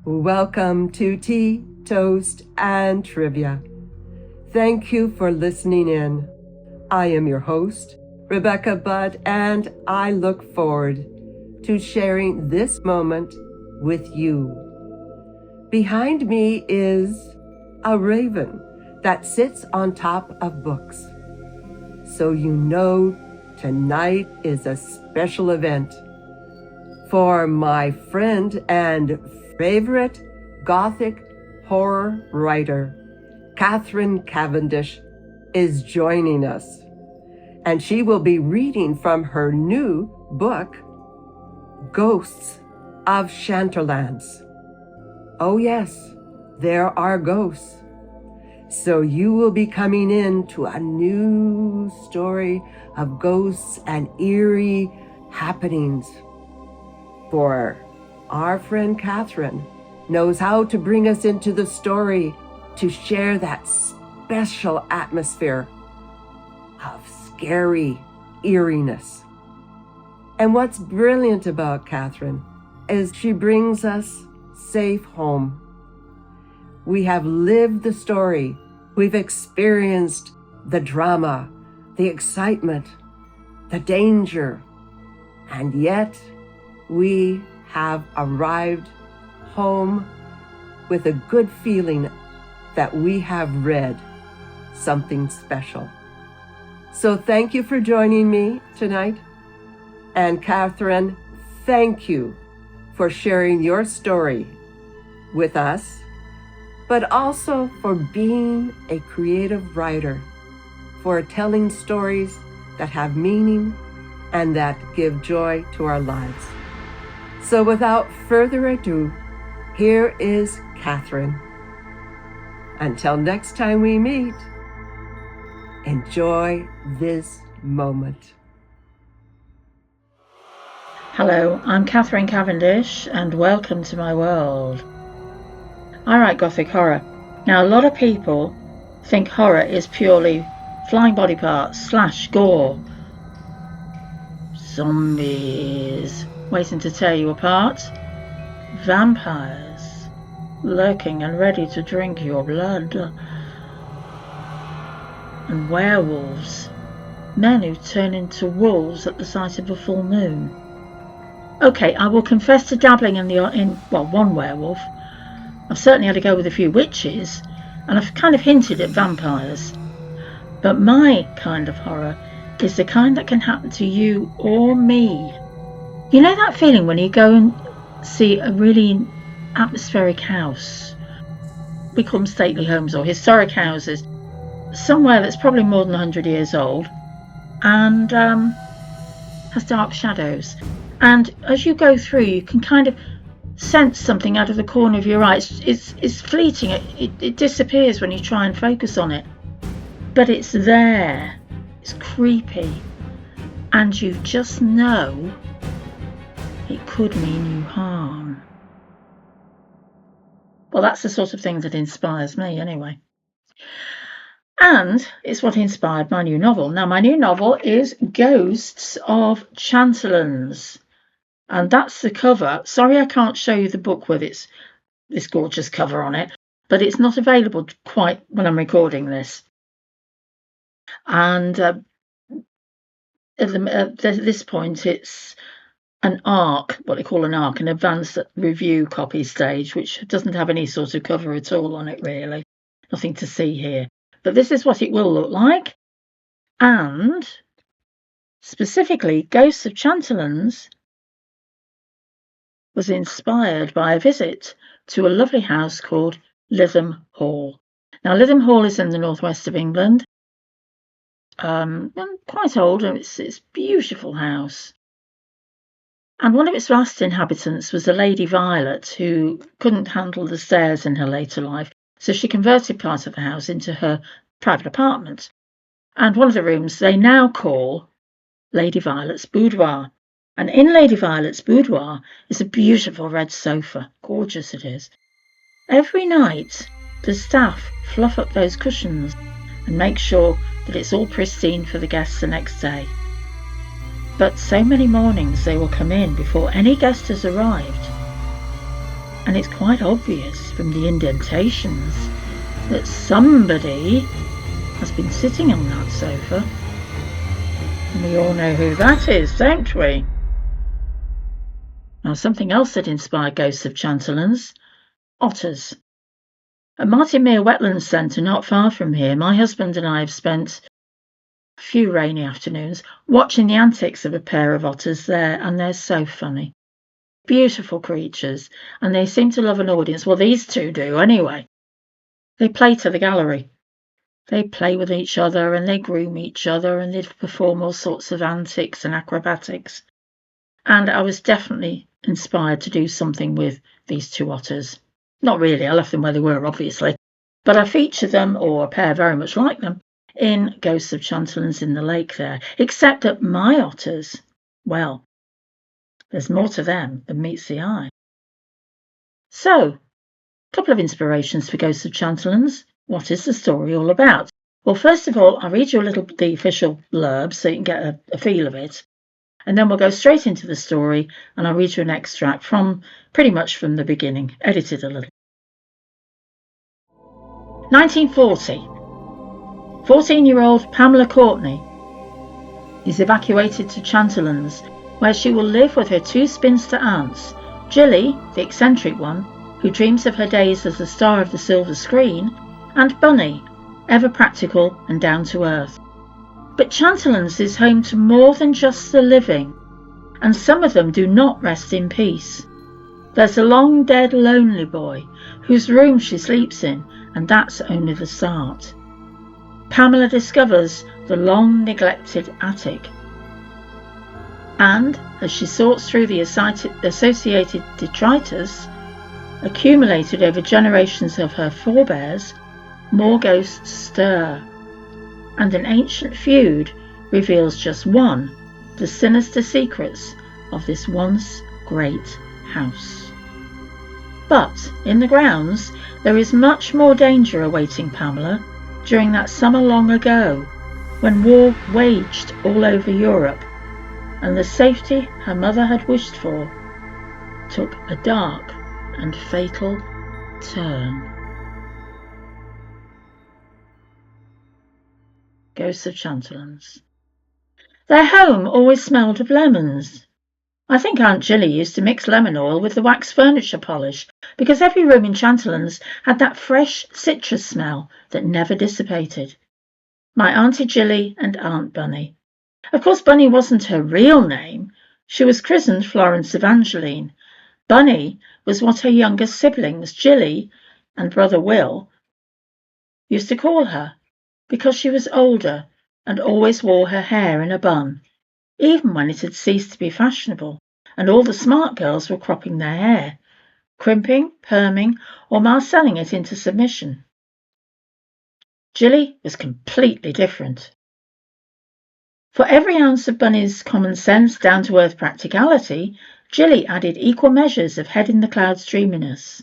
Welcome to Tea, Toast, and Trivia. Thank you for listening in. I am your host, Rebecca Budd, and I look forward to sharing this moment with you. Behind me is a raven that sits on top of books. So you know tonight is a special event. For my friend and favorite Gothic horror writer, Catherine Cavendish, is joining us. And she will be reading from her new book, Ghosts of Chanterlands. Oh yes, there are ghosts. So you will be coming in to a new story of ghosts and eerie happenings. For our friend Catherine knows how to bring us into the story to share that special atmosphere of scary eeriness. And what's brilliant about Catherine is she brings us safe home. We have lived the story. We've experienced the drama, the excitement, the danger, and yet we have arrived home with a good feeling that we have read something special. So thank you for joining me tonight. And Catherine, thank you for sharing your story with us, but also for being a creative writer, for telling stories that have meaning and that give joy to our lives. So without further ado, here is Catherine. Until next time we meet, enjoy this moment. Hello, I'm Catherine Cavendish and welcome to my world. I write Gothic horror. Now a lot of people think horror is purely flying body parts / gore. Zombies waiting to tear you apart. Vampires lurking and ready to drink your blood. And werewolves, men who turn into wolves at the sight of a full moon. Okay, I will confess to dabbling in one werewolf. I've certainly had to go with a few witches, and I've kind of hinted at vampires. But my kind of horror is the kind that can happen to you or me. You know that feeling when you go and see a really atmospheric house? We call them stately homes or historic houses. Somewhere that's probably more than 100 years old and has dark shadows. And as you go through, you can kind of sense something out of the corner of your eye. It's fleeting. It disappears when you try and focus on it. But it's there. It's creepy. And you just know it could mean you harm. Well, that's the sort of thing that inspires me anyway. And it's what inspired my new novel. Now, my new novel is Ghosts of Chanterlands. And that's the cover. Sorry I can't show you the book with this gorgeous cover on it, but it's not available quite when I'm recording this. And at this point, it's an ARC, what they call an ARC, an advanced review copy stage, which doesn't have any sort of cover at all on it, really. Nothing to see here. But this is what it will look like. And specifically, Ghosts of Chanterlands was inspired by a visit to a lovely house called Lytham Hall. Now, Lytham Hall is in the northwest of England. And quite old, and it's a beautiful house. And one of its last inhabitants was a Lady Violet who couldn't handle the stairs in her later life, so she converted part of the house into her private apartment. And one of the rooms they now call Lady Violet's boudoir. And in Lady Violet's boudoir is a beautiful red sofa. Gorgeous it is. Every night, the staff fluff up those cushions and make sure that it's all pristine for the guests the next day. But so many mornings they will come in before any guest has arrived. and it's quite obvious from the indentations that somebody has been sitting on that sofa. And we all know who that is, don't we? Now, something else that inspired Ghosts of Chanterlands: otters. At Martinmere Wetlands Centre, not far from here, my husband and I have spent a few rainy afternoons watching the antics of a pair of otters there, and they're so funny. Beautiful creatures, and they seem to love an audience. Well, these two do anyway. They play to the gallery. They play with each other and they groom each other and they perform all sorts of antics and acrobatics. And I was definitely inspired to do something with these two otters. Not really, I left them where they were, obviously. But I feature them, or a pair very much like them, in Ghosts of Chanterlands in the lake there. Except that my otters, well, there's more to them than meets the eye. So, a couple of inspirations for Ghosts of Chanterlands. What is the story all about? Well, first of all, I'll read you the official blurb so you can get a feel of it. And then we'll go straight into the story, and I'll read you an extract from pretty much from the beginning, edited a little. 1940. 14-year-old Pamela Courtney is evacuated to Chanterlands, where she will live with her two spinster aunts, Jilly, the eccentric one, who dreams of her days as the star of the silver screen, and Bunny, ever practical and down to earth. But Chanterlands is home to more than just the living, and some of them do not rest in peace. There's a long dead lonely boy whose room she sleeps in, and that's only the start. Pamela discovers the long neglected attic, and as she sorts through the associated detritus accumulated over generations of her forebears, more ghosts stir, and an ancient feud reveals just one, the sinister secrets of this once great house. But in the grounds there is much more danger awaiting Pamela during that summer long ago, when war waged all over Europe, and the safety her mother had wished for took a dark and fatal turn. Ghosts of Chanterlands. Their home always smelled of lemons. I think Aunt Jilly used to mix lemon oil with the wax furniture polish, because every room in Chanterlands had that fresh citrus smell that never dissipated. My Auntie Jilly and Aunt Bunny. Of course, Bunny wasn't her real name. She was christened Florence Evangeline. Bunny was what her younger siblings, Jilly and brother Will, used to call her, because she was older and always wore her hair in a bun, even when it had ceased to be fashionable, and all the smart girls were cropping their hair, crimping, perming, or marcelling it into submission. Jilly was completely different. For every ounce of Bunny's common sense, down-to-earth practicality, Jilly added equal measures of head-in-the-clouds dreaminess.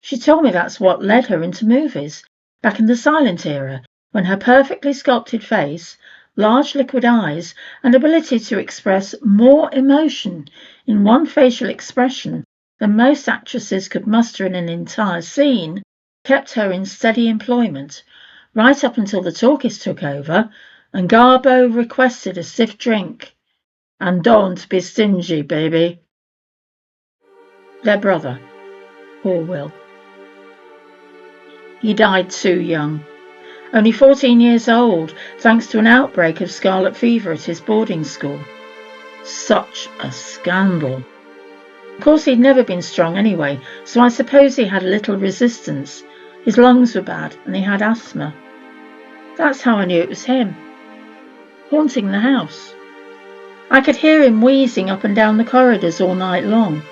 She told me that's what led her into movies, back in the silent era, when her perfectly sculpted face, large liquid eyes, and ability to express more emotion in one facial expression than most actresses could muster in an entire scene kept her in steady employment, right up until the talkies took over and Garbo requested a stiff drink. And don't be stingy, baby. Their brother, or Will. He died too young. Only 14 years old, thanks to an outbreak of scarlet fever at his boarding school. Such a scandal. Of course, he'd never been strong anyway, so I suppose he had little resistance. His lungs were bad and he had asthma. That's how I knew it was him, haunting the house. I could hear him wheezing up and down the corridors all night long.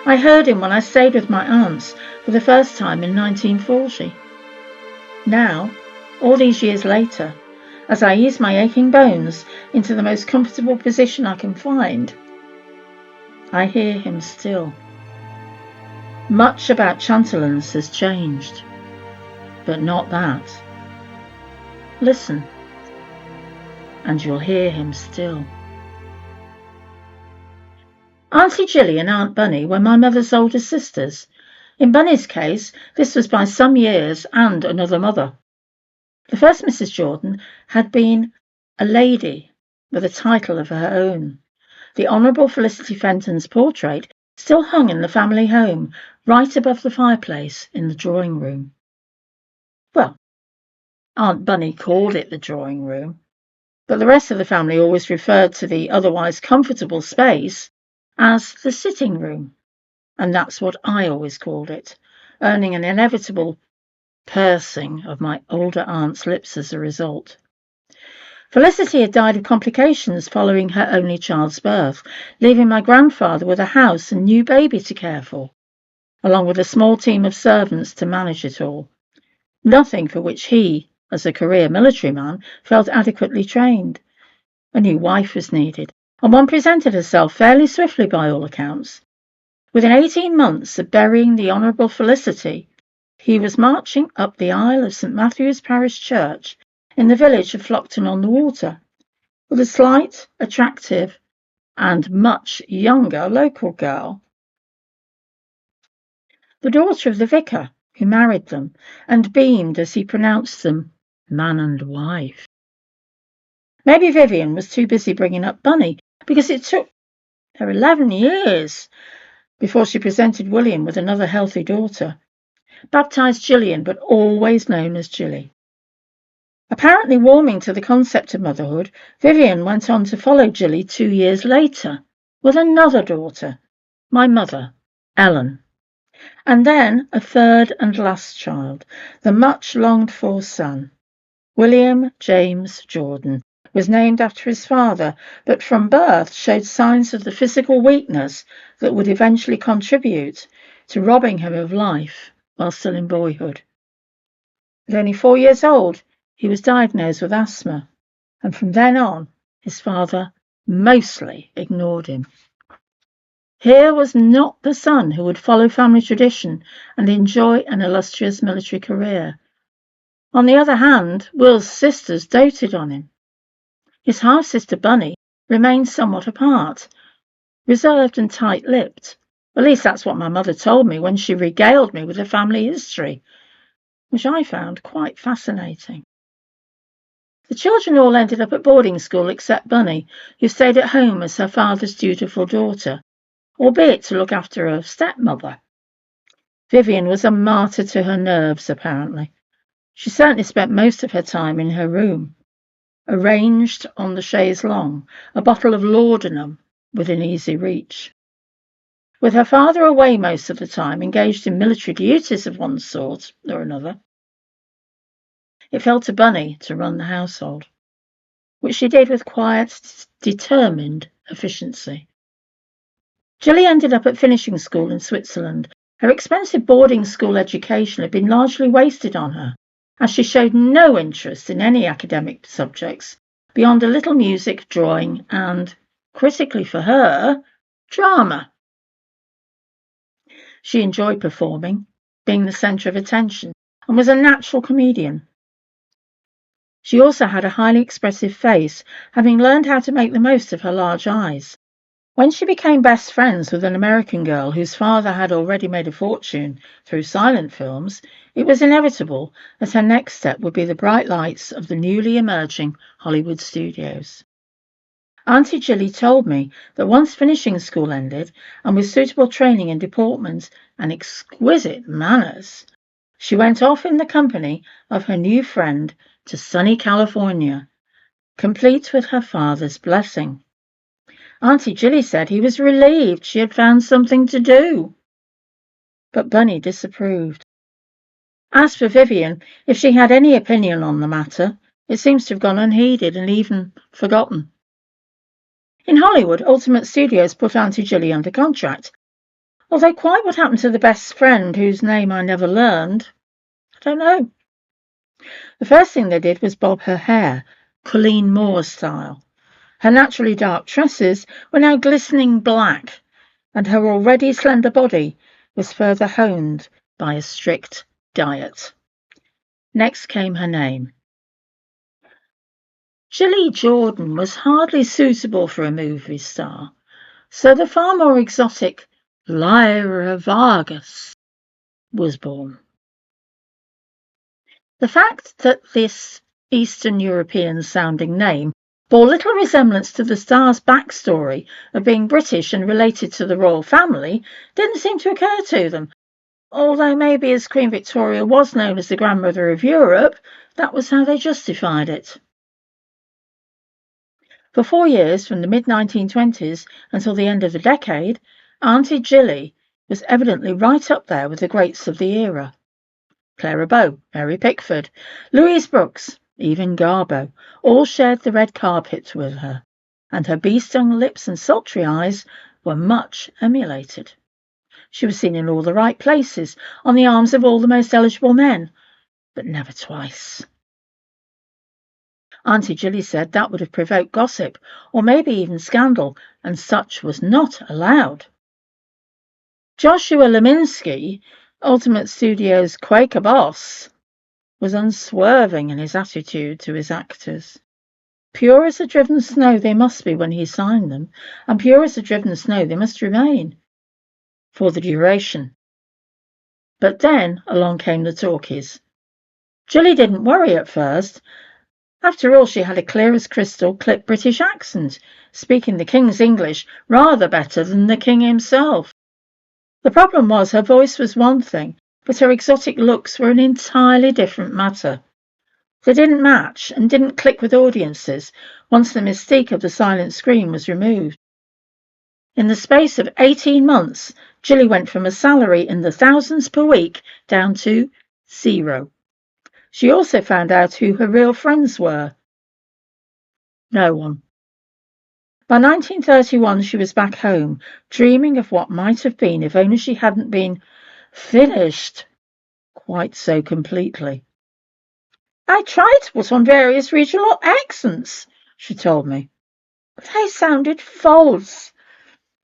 I heard him when I stayed with my aunts for the first time in 1940. Now, all these years later, as I ease my aching bones into the most comfortable position I can find, I hear him still. Much about Chanterlands has changed, but not that. Listen, and you'll hear him still. Auntie Jilly and Aunt Bunny were my mother's older sisters, In Bunny's case, this was by some years and another mother. The first Mrs. Jordan had been a lady with a title of her own. The Honourable Felicity Fenton's portrait still hung in the family home, right above the fireplace in the drawing room. Well, Aunt Bunny called it the drawing room, but the rest of the family always referred to the otherwise comfortable space as the sitting room, and that's what I always called it, earning an inevitable pursing of my older aunt's lips as a result. Felicity had died of complications following her only child's birth, leaving my grandfather with a house and new baby to care for, along with a small team of servants to manage it all. Nothing for which he, as a career military man, felt adequately trained. A new wife was needed, and one presented herself fairly swiftly by all accounts. Within 18 months of burying the Honourable Felicity, he was marching up the aisle of St Matthew's Parish Church in the village of Flockton-on-the-Water, with a slight, attractive, and much younger local girl, the daughter of the vicar who married them, and beamed as he pronounced them man and wife. Maybe Vivian was too busy bringing up Bunny, because it took her 11 years before she presented William with another healthy daughter, baptised Gillian, but always known as Gilly. Apparently warming to the concept of motherhood, Vivian went on to follow Gilly 2 years later with another daughter, my mother, Ellen. And then a third and last child, the much longed for son. William James Jordan was named after his father, but from birth showed signs of the physical weakness that would eventually contribute to robbing him of life while still in boyhood. At only 4 years old, he was diagnosed with asthma, and from then on, his father mostly ignored him. Here was not the son who would follow family tradition and enjoy an illustrious military career. On the other hand, Will's sisters doted on him. His half-sister Bunny remained somewhat apart, reserved and tight-lipped. At least that's what my mother told me when she regaled me with the family history, which I found quite fascinating. The children all ended up at boarding school except Bunny, who stayed at home as her father's dutiful daughter, albeit to look after her stepmother. Vivian was a martyr to her nerves, apparently. She certainly spent most of her time in her room, arranged on the chaise longue, a bottle of laudanum within easy reach. With her father away most of the time, engaged in military duties of one sort or another, it fell to Bunny to run the household, which she did with quiet, determined efficiency. Gilly ended up at finishing school in Switzerland. Her expensive boarding school education had been largely wasted on her, as she showed no interest in any academic subjects beyond a little music, drawing, and, critically for her, drama. She enjoyed performing, being the centre of attention, and was a natural comedian. She also had a highly expressive face, having learned how to make the most of her large eyes. When she became best friends with an American girl whose father had already made a fortune through silent films, it was inevitable that her next step would be the bright lights of the newly emerging Hollywood studios. Auntie Gilly told me that once finishing school ended, and with suitable training in deportment and exquisite manners, she went off in the company of her new friend to sunny California, complete with her father's blessing. Auntie Gilly said he was relieved she had found something to do. But Bunny disapproved. As for Vivian, if she had any opinion on the matter, it seems to have gone unheeded and even forgotten. In Hollywood, Ultimate Studios put Auntie Gilly under contract, although quite what happened to the best friend whose name I never learned, I don't know. The first thing they did was bob her hair, Colleen Moore style. Her naturally dark tresses were now glistening black, and her already slender body was further honed by a strict diet. Next came her name. Gilly Jordan was hardly suitable for a movie star, so the far more exotic Lyra Vargas was born. The fact that this Eastern European-sounding name bore little resemblance to the star's backstory of being British and related to the royal family didn't seem to occur to them, although maybe as Queen Victoria was known as the grandmother of Europe, that was how they justified it. For 4 years, from the mid-1920s until the end of the decade, Auntie Jilly was evidently right up there with the greats of the era. Clara Bow, Mary Pickford, Louise Brooks, even Garbo, all shared the red carpet with her, and her bee-stung lips and sultry eyes were much emulated. She was seen in all the right places, on the arms of all the most eligible men, but never twice. Auntie Jilly said that would have provoked gossip, or maybe even scandal, and such was not allowed. Joshua Leminski, Ultimate Studios' Quaker boss, was unswerving in his attitude to his actors. Pure as the driven snow they must be when he signed them, and pure as the driven snow they must remain, for the duration. But then along came the talkies. Jilly didn't worry at first. After all, she had a clear as crystal clipped British accent, speaking the King's English rather better than the King himself. The problem was her voice was one thing, but her exotic looks were an entirely different matter. They didn't match and didn't click with audiences once the mystique of the silent screen was removed. In the space of 18 months, Jilly went from a salary in the thousands per week down to 0. She also found out who her real friends were. No one. By 1931, she was back home, dreaming of what might have been if only she hadn't been finished quite so completely. I tried to put on various regional accents, she told me, but they sounded false.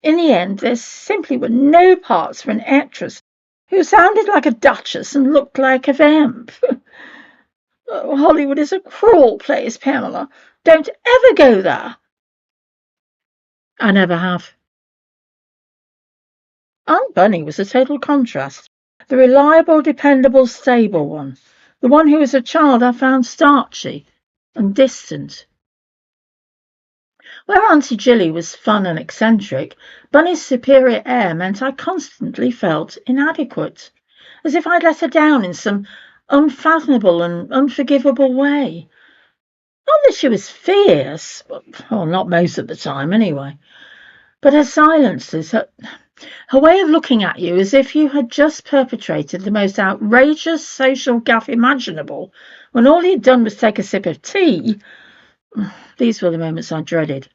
In the end, there simply were no parts for an actress who sounded like a duchess and looked like a vamp. Oh, Hollywood is a cruel place, Pamela. Don't ever go there. I never have. Aunt Bunny was a total contrast. The reliable, dependable, stable one. The one who as a child I found starchy and distant. Where Auntie Jilly was fun and eccentric, Bunny's superior air meant I constantly felt inadequate, as if I'd let her down in some unfathomable and unforgivable way. Not that she was fierce, well, not most of the time anyway, but her silences, her way of looking at you as if you had just perpetrated the most outrageous social gaffe imaginable when all you'd done was take a sip of tea. These were the moments I dreaded.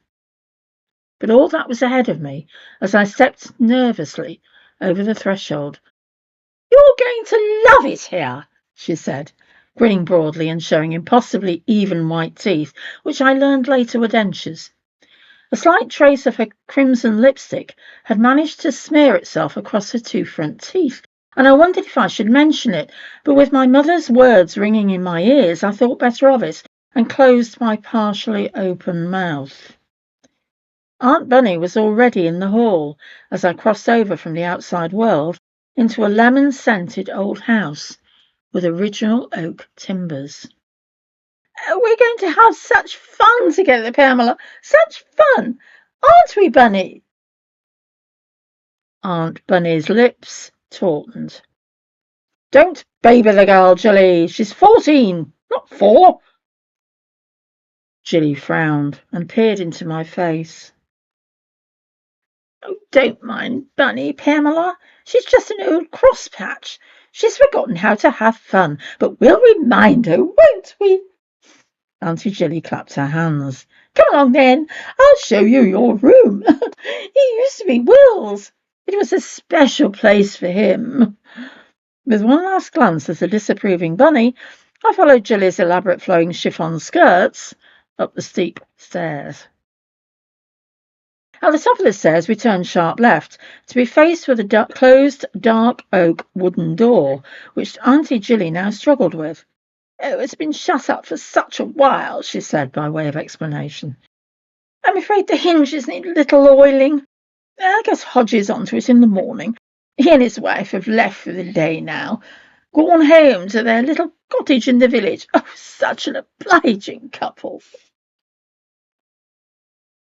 But all that was ahead of me as I stepped nervously over the threshold. You're going to love it here, she said, grinning broadly and showing impossibly even white teeth, which I learned later were dentures. A slight trace of her crimson lipstick had managed to smear itself across her 2 front teeth, and I wondered if I should mention it, but with my mother's words ringing in my ears, I thought better of it and closed my partially open mouth. Aunt Bunny was already in the hall as I crossed over from the outside world into a lemon-scented old house with original oak timbers. We're going to have such fun together, Pamela. Such fun. Aren't we, Bunny? Aunt Bunny's lips tautened. Don't baby the girl, Jilly. She's 14, not 4. Jilly frowned and peered into my face. Oh, don't mind Bunny, Pamela. She's just an old crosspatch. She's forgotten how to have fun, but we'll remind her, won't we? Auntie Jilly clapped her hands. Come along then, I'll show you your room. It used to be Will's. It was a special place for him. With one last glance at the disapproving Bunny, I followed Jilly's elaborate flowing chiffon skirts up the steep stairs. At the top of the stairs, we turned sharp left, to be faced with a closed, dark oak wooden door, which Auntie Jilly now struggled with. Oh, it's been shut up for such a while, she said by way of explanation. I'm afraid the hinges need a little oiling. I'll get Hodges onto it in the morning. He and his wife have left for the day now, gone home to their little cottage in the village. Oh, such an obliging couple.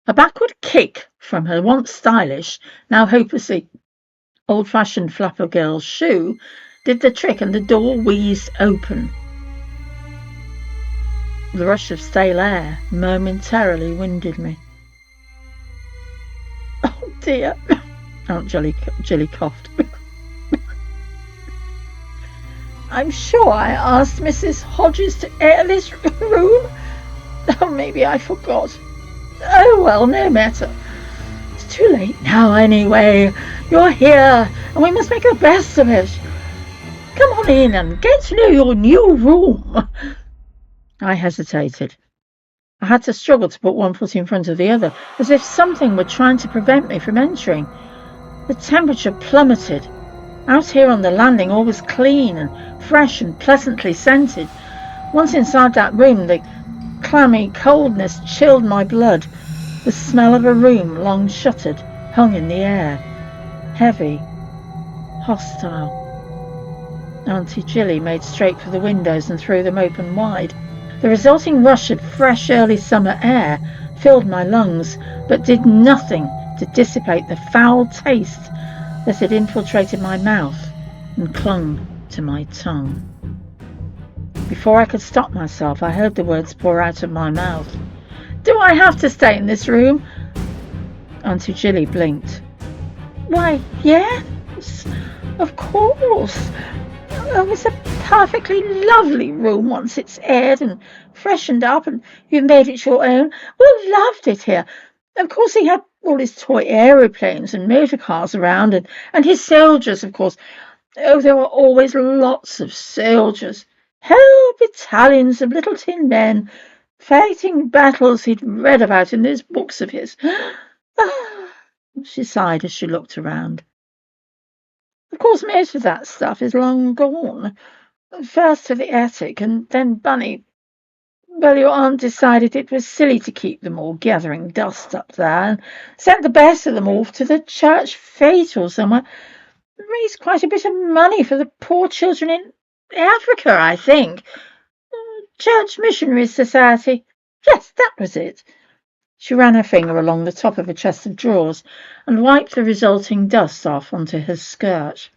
A backward kick from her once stylish, now hopelessly old-fashioned flapper girl's shoe did the trick, and the door wheezed open. The rush of stale air momentarily winded me. Oh dear, Aunt Jilly coughed. I'm sure I asked Mrs. Hodges to air this room. Oh, maybe I forgot. Oh, well, no matter. It's too late now anyway. You're here, and we must make the best of it. Come on in and get to know your new room. I hesitated. I had to struggle to put one foot in front of the other, as if something were trying to prevent me from entering. The temperature plummeted. Out here on the landing, all was clean and fresh and pleasantly scented. Once inside that room, the clammy coldness chilled my blood. The smell of a room long shuttered hung in the air, heavy, hostile. Auntie Jilly made straight for the windows and threw them open wide. The resulting rush of fresh early summer air filled my lungs, but did nothing to dissipate the foul taste that had infiltrated my mouth and clung to my tongue. Before I could stop myself, I heard the words pour out of my mouth. Do I have to stay in this room? Auntie Jilly blinked. Why, yes, of course. Oh, it's a perfectly lovely room once it's aired and freshened up and you've made it your own. We loved it here. Of course, he had all his toy aeroplanes and motor cars around, and his soldiers, of course. Oh, there were always lots of soldiers. Whole battalions of little tin men fighting battles he'd read about in those books of his. She sighed as she looked around. Of course, most of that stuff is long gone. First to the attic, and then Bunny. Well, your aunt decided it was silly to keep them all gathering dust up there, and sent the best of them off to the church fete or somewhere. Raised quite a bit of money for the poor children in Africa, I think. Church Missionary Society. Yes, that was it. She ran her finger along the top of a chest of drawers and wiped the resulting dust off onto his skirt.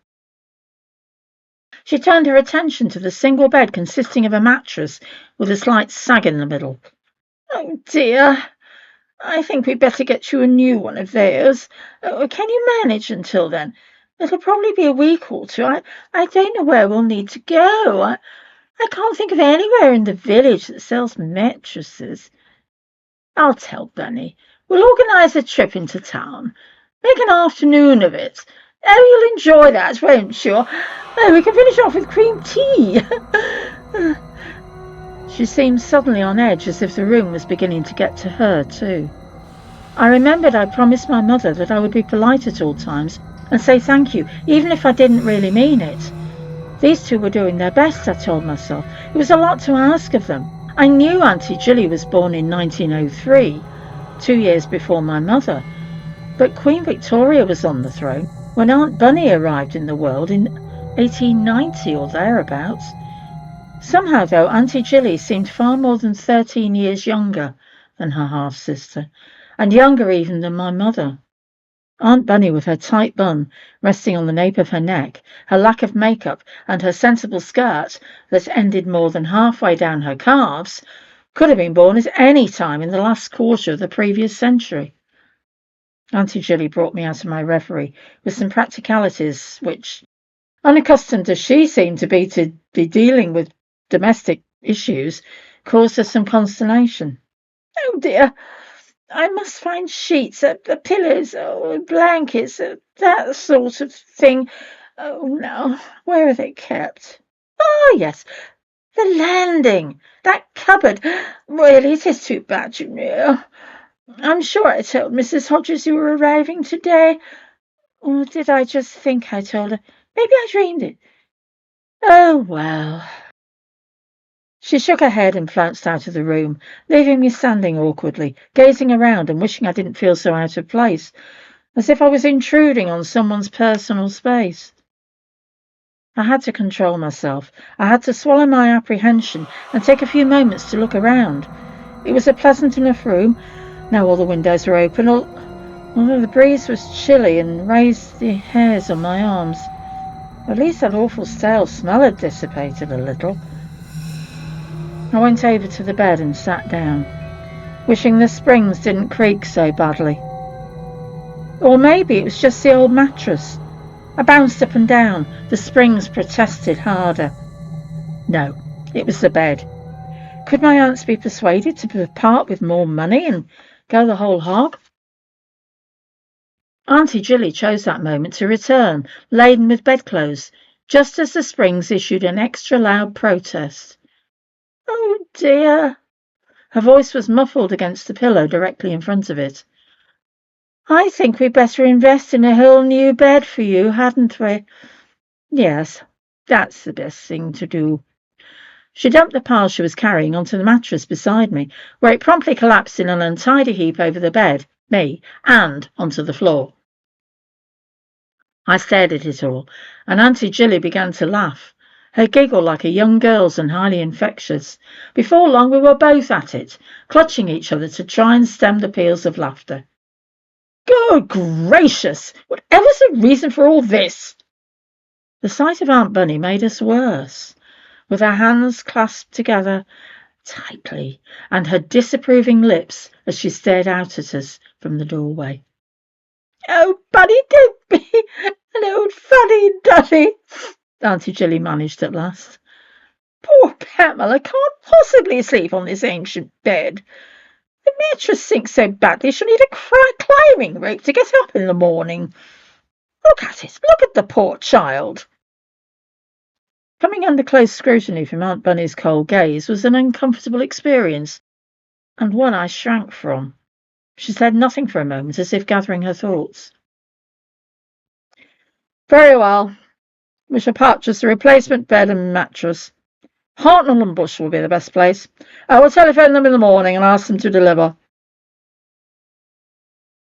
She turned her attention to the single bed consisting of a mattress with a slight sag in the middle. Oh, dear. I think we'd better get you a new one of those. Can you manage until then? It'll probably be a week or two. I don't know where we'll need to go. I can't think of anywhere in the village that sells mattresses. I'll tell Bunny. We'll organise a trip into town. Make an afternoon of it. Oh, you'll enjoy that, won't you? Oh, we can finish off with cream tea. She seemed suddenly on edge, as if the room was beginning to get to her, too. I remembered I promised my mother that I would be polite at all times and say thank you, even if I didn't really mean it. These two were doing their best, I told myself. It was a lot to ask of them. I knew Auntie Jilly was born in 1903, 2 years before my mother, but Queen Victoria was on the throne when Aunt Bunny arrived in the world in 1890 or thereabouts. Somehow, though, Auntie Jilly seemed far more than 13 years younger than her half-sister, and younger even than my mother. Aunt Bunny, with her tight bun resting on the nape of her neck, her lack of makeup, and her sensible skirt that ended more than halfway down her calves, could have been born at any time in the last quarter of the previous century. Auntie Jilly brought me out of my reverie with some practicalities which, unaccustomed as she seemed to be dealing with domestic issues, caused her some consternation. Oh, dear. I must find sheets, pillows, blankets, that sort of thing. Oh, no. Where are they kept? Oh, yes. The landing. That cupboard. Really, it is too bad, you know. I'm sure I told Mrs. Hodges you were arriving today. Or did I just think I told her? Maybe I dreamed it. Oh, well. She shook her head and flounced out of the room, leaving me standing awkwardly, gazing around and wishing I didn't feel so out of place. as if I was intruding on someone's personal space. I had to control myself. I had to swallow my apprehension and take a few moments to look around. It was a pleasant enough room. Now all the windows were open, although the breeze was chilly and raised the hairs on my arms. At least that awful stale smell had dissipated a little. I went over to the bed and sat down, wishing the springs didn't creak so badly. Or maybe it was just the old mattress. I bounced up and down. The springs protested harder. No, it was the bed. Could my aunts be persuaded to part with more money and go the whole hog? Auntie Jilly chose that moment to return, laden with bedclothes, just as the springs issued an extra loud protest. Oh dear. Her voice was muffled against the pillow directly in front of it. I think we'd better invest in a whole new bed for you, hadn't we? Yes, that's the best thing to do. She dumped the pile she was carrying onto the mattress beside me, where it promptly collapsed in an untidy heap over the bed, me, and onto the floor. I stared at it all, and Auntie Jilly began to laugh, her giggle like a young girl's and highly infectious. Before long we were both at it, clutching each other to try and stem the peals of laughter. Good gracious! Whatever's the reason for all this? The sight of Aunt Bunny made us worse, with her hands clasped together tightly and her disapproving lips as she stared out at us from the doorway. Oh, Bunny, don't be an old fuddy-duddy, Auntie Jilly managed at last. Poor Pamela can't possibly sleep on this ancient bed. The mattress sinks so badly she'll need a climbing rope to get up in the morning. Look at it. Look at the poor child. Coming under close scrutiny from Aunt Bunny's cold gaze was an uncomfortable experience, and one I shrank from. She said nothing for a moment, as if gathering her thoughts. Very well. We shall purchase a replacement bed and mattress. Hartnell and Bush will be the best place. I will telephone them in the morning and ask them to deliver.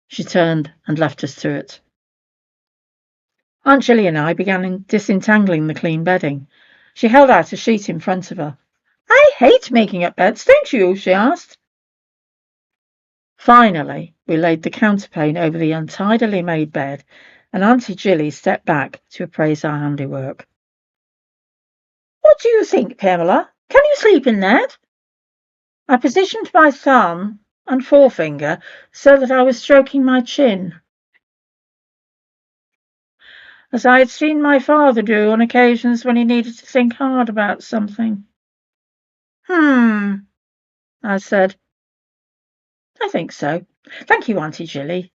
She turned and left us to it. Aunt Jilly and I began disentangling the clean bedding. She held out a sheet in front of her. I hate making up beds, don't you? She asked. Finally, we laid the counterpane over the untidily made bed, and Auntie Jilly stepped back to appraise our handiwork. What do you think, Pamela? Can you sleep in that? I positioned my thumb and forefinger so that I was stroking my chin, as I had seen my father do on occasions when he needed to think hard about something. I said. I think so. Thank you, Auntie Jilly.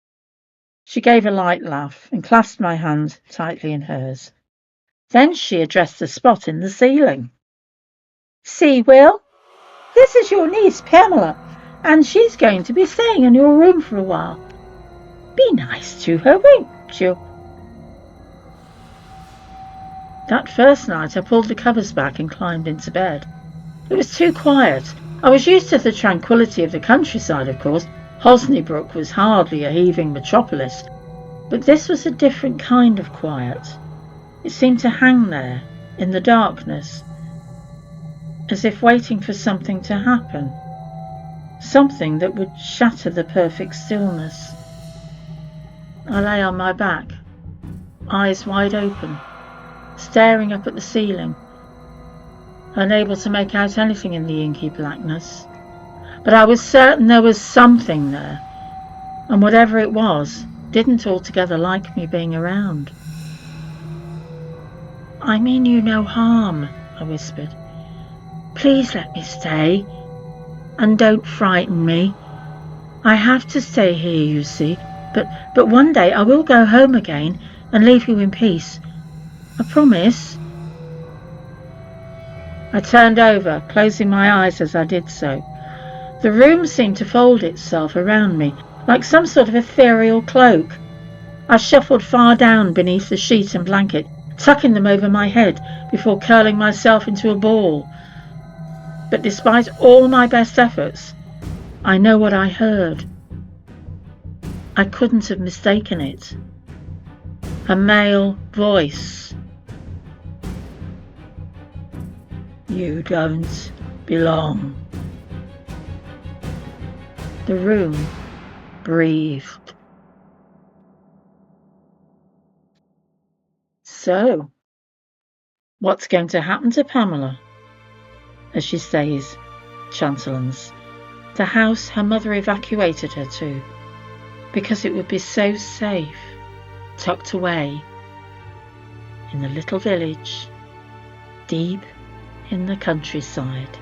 She gave a light laugh and clasped my hand tightly in hers. Then she addressed the spot in the ceiling. See, Will, this is your niece, Pamela, and she's going to be staying in your room for a while. Be nice to her, won't you? That first night I pulled the covers back and climbed into bed. It was too quiet. I was used to the tranquillity of the countryside, of course. Hosneybrook was hardly a heaving metropolis, but this was a different kind of quiet. It seemed to hang there, in the darkness, as if waiting for something to happen, something that would shatter the perfect stillness. I lay on my back, eyes wide open, staring up at the ceiling, unable to make out anything in the inky blackness. But I was certain there was something there, and whatever it was, didn't altogether like me being around. I mean you no harm, I whispered. Please let me stay, and don't frighten me. I have to stay here, you see, but one day I will go home again and leave you in peace. I promise. I turned over, closing my eyes as I did so. The room seemed to fold itself around me, like some sort of ethereal cloak. I shuffled far down beneath the sheet and blanket, tucking them over my head before curling myself into a ball. But despite all my best efforts, I know what I heard. I couldn't have mistaken it. A male voice. You don't belong. The room breathed. So, what's going to happen to Pamela as she stays Chanterlands, the house her mother evacuated her to, because it would be so safe, tucked away in the little village deep in the countryside?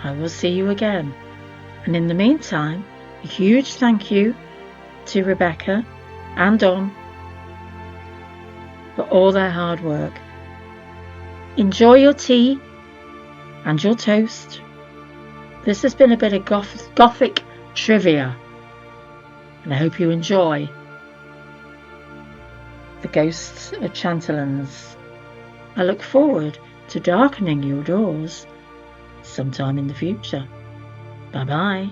I will see you again, and in the meantime, a huge thank you to Rebecca and Dom for all their hard work. Enjoy your tea and your toast. This has been a bit of Gothic trivia, and I hope you enjoy the Ghosts of Chanterlands. I look forward to darkening your doors sometime in the future. Bye bye.